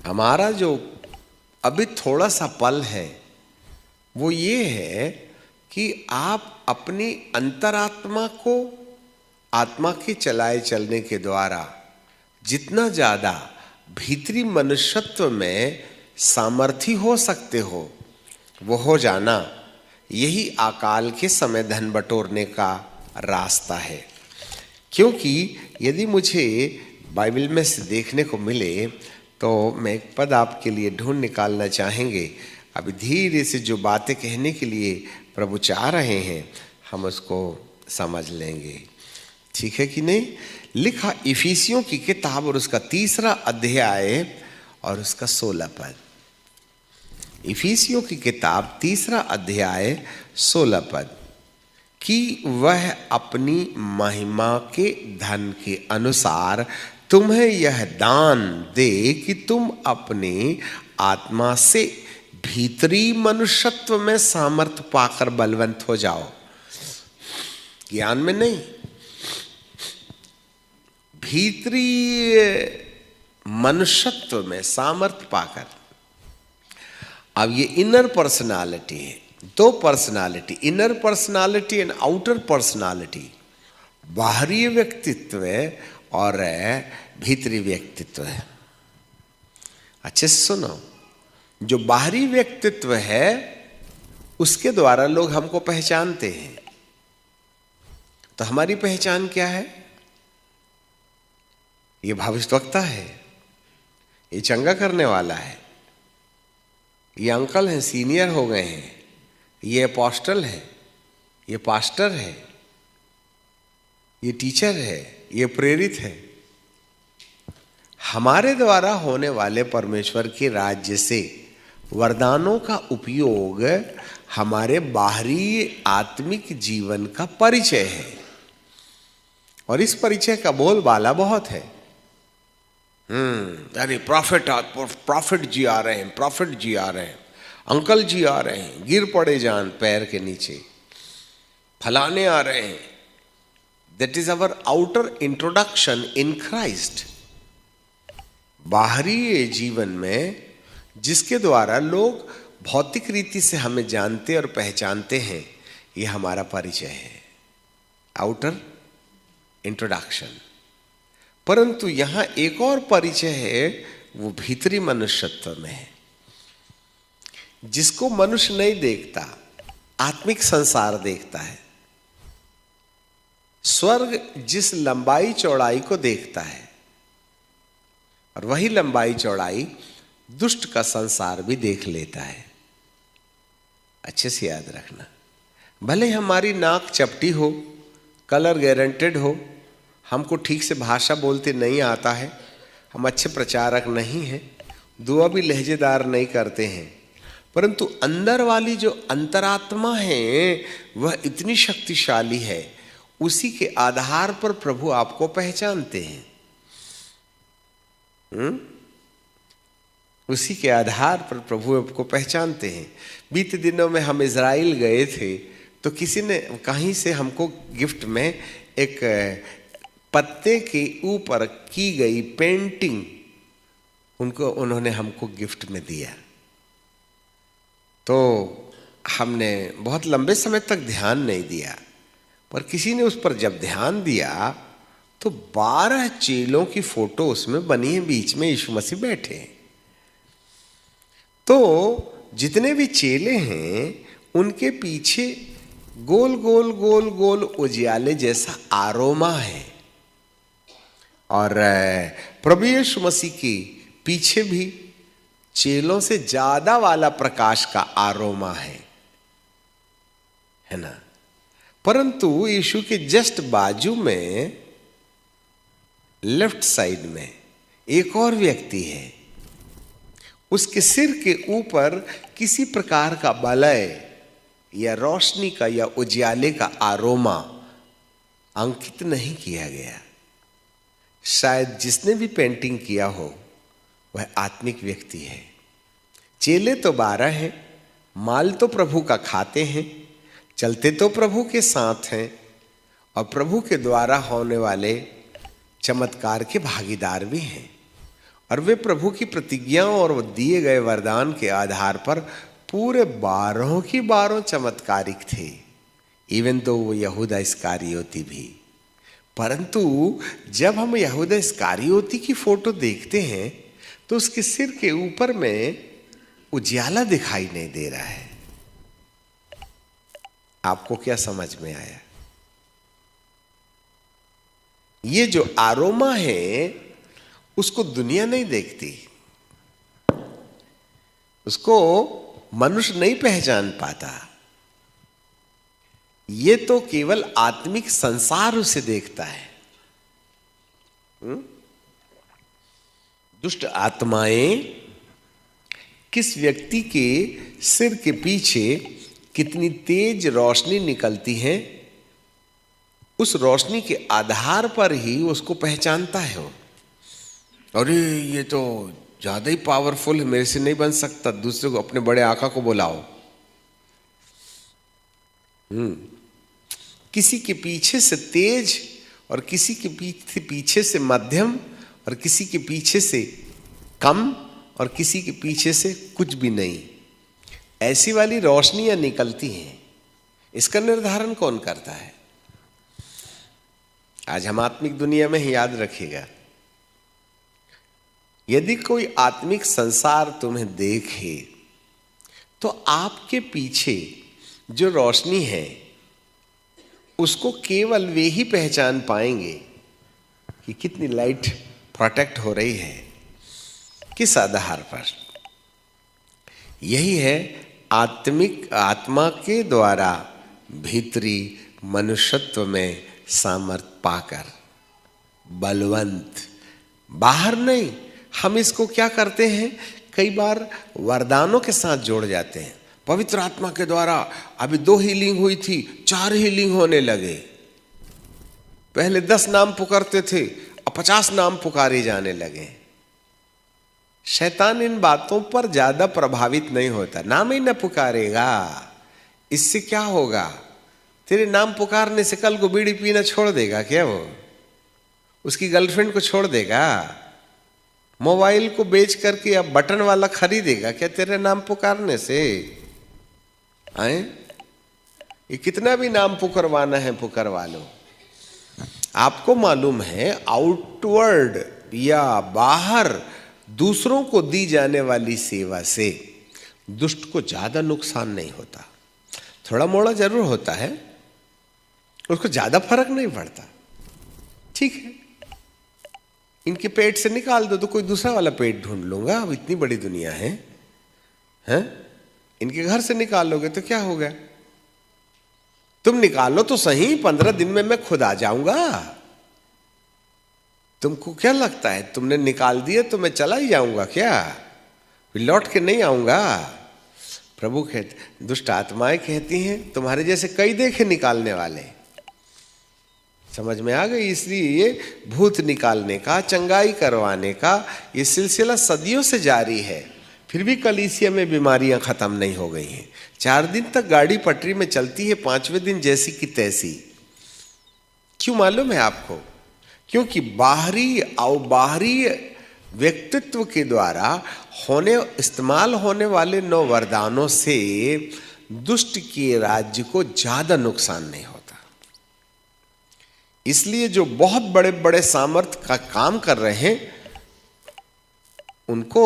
हमारा जो अभी थोड़ा सा पल है वो ये है कि आप अपनी अंतरात्मा को आत्मा के चलाए चलने के द्वारा जितना ज़्यादा भीतरी मनुष्यत्व में सामर्थी हो सकते हो वो हो जाना, यही अकाल के समय धन बटोरने का रास्ता है। क्योंकि यदि मुझे बाइबल में से देखने को मिले तो मैं एक पद आपके लिए ढूंढ निकालना चाहेंगे। अभी धीरे से जो बातें कहने के लिए प्रभु चाह रहे हैं हम उसको समझ लेंगे, ठीक है कि नहीं। लिखा इफिसियों की किताब और उसका 3 अध्याय और उसका 16 पद। इफिसियों की किताब 3 अध्याय 16 पद, कि वह अपनी महिमा के धन के अनुसार तुम्हें यह दान दे कि तुम अपने आत्मा से भीतरी मनुष्यत्व में सामर्थ पाकर बलवंत हो जाओ। ज्ञान में नहीं, भीतरी मनुष्यत्व में सामर्थ पाकर। अब ये इनर पर्सनालिटी है, 2 personality, inner personality and outer personality, बाहरी व्यक्तित्व और भीतरी व्यक्तित्व है। अच्छे से सुनो, जो बाहरी व्यक्तित्व है उसके द्वारा लोग हमको पहचानते हैं। तो हमारी पहचान क्या है? ये भविष्यवक्ता है, ये चंगा करने वाला है, ये अंकल हैं, सीनियर हो गए हैं, ये अपोस्टल है, ये पास्टर है, ये टीचर है, ये प्रेरित है। हमारे द्वारा होने वाले परमेश्वर के राज्य से वरदानों का उपयोग हमारे बाहरी आत्मिक जीवन का परिचय है, और इस परिचय का बोलबाला बहुत है। अरे प्रॉफिट जी आ रहे हैं, प्रॉफिट जी आ रहे हैं, अंकल जी आ रहे हैं, गिर पड़े जान पैर के नीचे, फलाने आ रहे हैं। That is our outer introduction in Christ. बाहरी जीवन में जिसके द्वारा लोग भौतिक रीति से हमें जानते और पहचानते हैं, ये हमारा परिचय है, आउटर इंट्रोडक्शन। परंतु यहां एक और परिचय है, वो भीतरी मनुष्यत्व में है, जिसको मनुष्य नहीं देखता, आत्मिक संसार देखता है। स्वर्ग जिस लंबाई चौड़ाई को देखता है, और वही लंबाई चौड़ाई दुष्ट का संसार भी देख लेता है। अच्छे से याद रखना, भले हमारी नाक चपटी हो, कलर गारंटेड हो, हमको ठीक से भाषा बोलते नहीं आता है, हम अच्छे प्रचारक नहीं हैं, दुआ भी लहजेदार नहीं करते हैं, परंतु अंदर वाली जो अंतरात्मा है वह इतनी शक्तिशाली है, उसी के आधार पर प्रभु आपको पहचानते हैं। उसी के आधार पर प्रभु आपको पहचानते हैं। बीते दिनों में हम इजराइल गए थे, तो किसी ने कहीं से हमको गिफ्ट में एक पत्ते के ऊपर की गई पेंटिंग उन्होंने हमको गिफ्ट में दिया। तो हमने बहुत लंबे समय तक ध्यान नहीं दिया, पर किसी ने उस पर जब ध्यान दिया तो 12 चेलों की फोटो उसमें बनी है, बीच में यीशु मसीह बैठे हैं। तो जितने भी चेले हैं उनके पीछे गोल गोल गोल गोल उजियाले जैसा आरोमा है, और प्रभु यीशु मसीह के पीछे भी चेलों से ज्यादा वाला प्रकाश का आरोमा है ना। परंतु यीशु के जस्ट बाजू में लेफ्ट साइड में एक और व्यक्ति है, उसके सिर के ऊपर किसी प्रकार का वलय या रोशनी का या उजियाले का आरोमा अंकित नहीं किया गया। शायद जिसने भी पेंटिंग किया हो वह आत्मिक व्यक्ति है। चेले तो 12 हैं, माल तो प्रभु का खाते हैं, चलते तो प्रभु के साथ हैं, और प्रभु के द्वारा होने वाले चमत्कार के भागीदार भी हैं। और वे प्रभु की प्रतिज्ञाओं और वो दिए गए वरदान के आधार पर पूरे 12 की 12 चमत्कारिक थे, इवन तो वो यहूदा इस्कारियोती भी। परंतु जब हम यहूदा इस्कारियोती की फोटो देखते हैं तो उसके सिर के ऊपर में उजाला दिखाई नहीं दे रहा है। आपको क्या समझ में आया? ये जो आरोमा है उसको दुनिया नहीं देखती, उसको मनुष्य नहीं पहचान पाता। ये तो केवल आत्मिक संसार उसे देखता है। दुष्ट आत्माएं किस व्यक्ति के सिर के पीछे कितनी तेज रोशनी निकलती है, उस रोशनी के आधार पर ही उसको पहचानता है वो। अरे ये तो ज्यादा ही पावरफुल है, मेरे से नहीं बन सकता, दूसरे को, अपने बड़े आका को बुलाओ। किसी के पीछे से तेज और किसी के पीछे से मध्यम और किसी के पीछे से कम और किसी के पीछे से कुछ भी नहीं, ऐसी वाली रोशनियां निकलती हैं। इसका निर्धारण कौन करता है? आज हम आत्मिक दुनिया में ही याद रखिएगा, यदि कोई आत्मिक संसार तुम्हें देखे तो आपके पीछे जो रोशनी है उसको केवल वे ही पहचान पाएंगे कि कितनी लाइट प्रोटेक्ट हो रही है, किस आधार पर। यही है आत्मा के द्वारा भीतरी मनुष्यत्व में सामर्थ पाकर, बलवंत, बाहर नहीं। हम इसको क्या करते हैं, कई बार वरदानों के साथ जोड़ जाते हैं। पवित्र आत्मा के द्वारा अभी 2 हीलिंग हुई थी, 4 हीलिंग होने लगे। पहले 10 नाम पुकारते थे, अब 50 नाम पुकारे जाने लगे। शैतान इन बातों पर ज्यादा प्रभावित नहीं होता। नाम ही न पुकारेगा, इससे क्या होगा? तेरे नाम पुकारने से कल को बीड़ी पीना छोड़ देगा क्या? वो उसकी गर्लफ्रेंड को छोड़ देगा? मोबाइल को बेच करके अब बटन वाला खरीदेगा क्या तेरे नाम पुकारने से? आए, ये कितना भी नाम पुकारवाना है पुकारवा लो। आपको मालूम है आउटवर्ड या बाहर दूसरों को दी जाने वाली सेवा से दुष्ट को ज्यादा नुकसान नहीं होता। थोड़ा मोड़ा जरूर होता है, उसको ज्यादा फर्क नहीं पड़ता। ठीक है, इनके पेट से निकाल दो तो कोई दूसरा वाला पेट ढूंढ लूंगा, अब इतनी बड़ी दुनिया है, हैं? इनके घर से निकालोगे तो क्या होगा? तुम निकालो तो सही, 15 दिन में मैं खुद आ जाऊंगा। तुमको क्या लगता है तुमने निकाल दिया तो मैं चला ही जाऊंगा क्या? फिर लौट के नहीं आऊंगा? प्रभु कहते, दुष्ट आत्माएं कहती हैं तुम्हारे जैसे कई देखे निकालने वाले। समझ में आ गई? इसलिए ये भूत निकालने का, चंगाई करवाने का ये सिलसिला सदियों से जारी है। फिर भी कलीसिया में बीमारियां खत्म नहीं हो गई हैं। 4 दिन तक गाड़ी पटरी में चलती है, 5वें दिन जैसी की तैसी। क्यों मालूम है आपको? क्योंकि बाहरी व्यक्तित्व के द्वारा इस्तेमाल होने वाले 9 वरदानों से दुष्ट के राज्य को ज्यादा नुकसान नहीं होता। इसलिए जो बहुत बड़े बड़े सामर्थ्य का काम कर रहे हैं उनको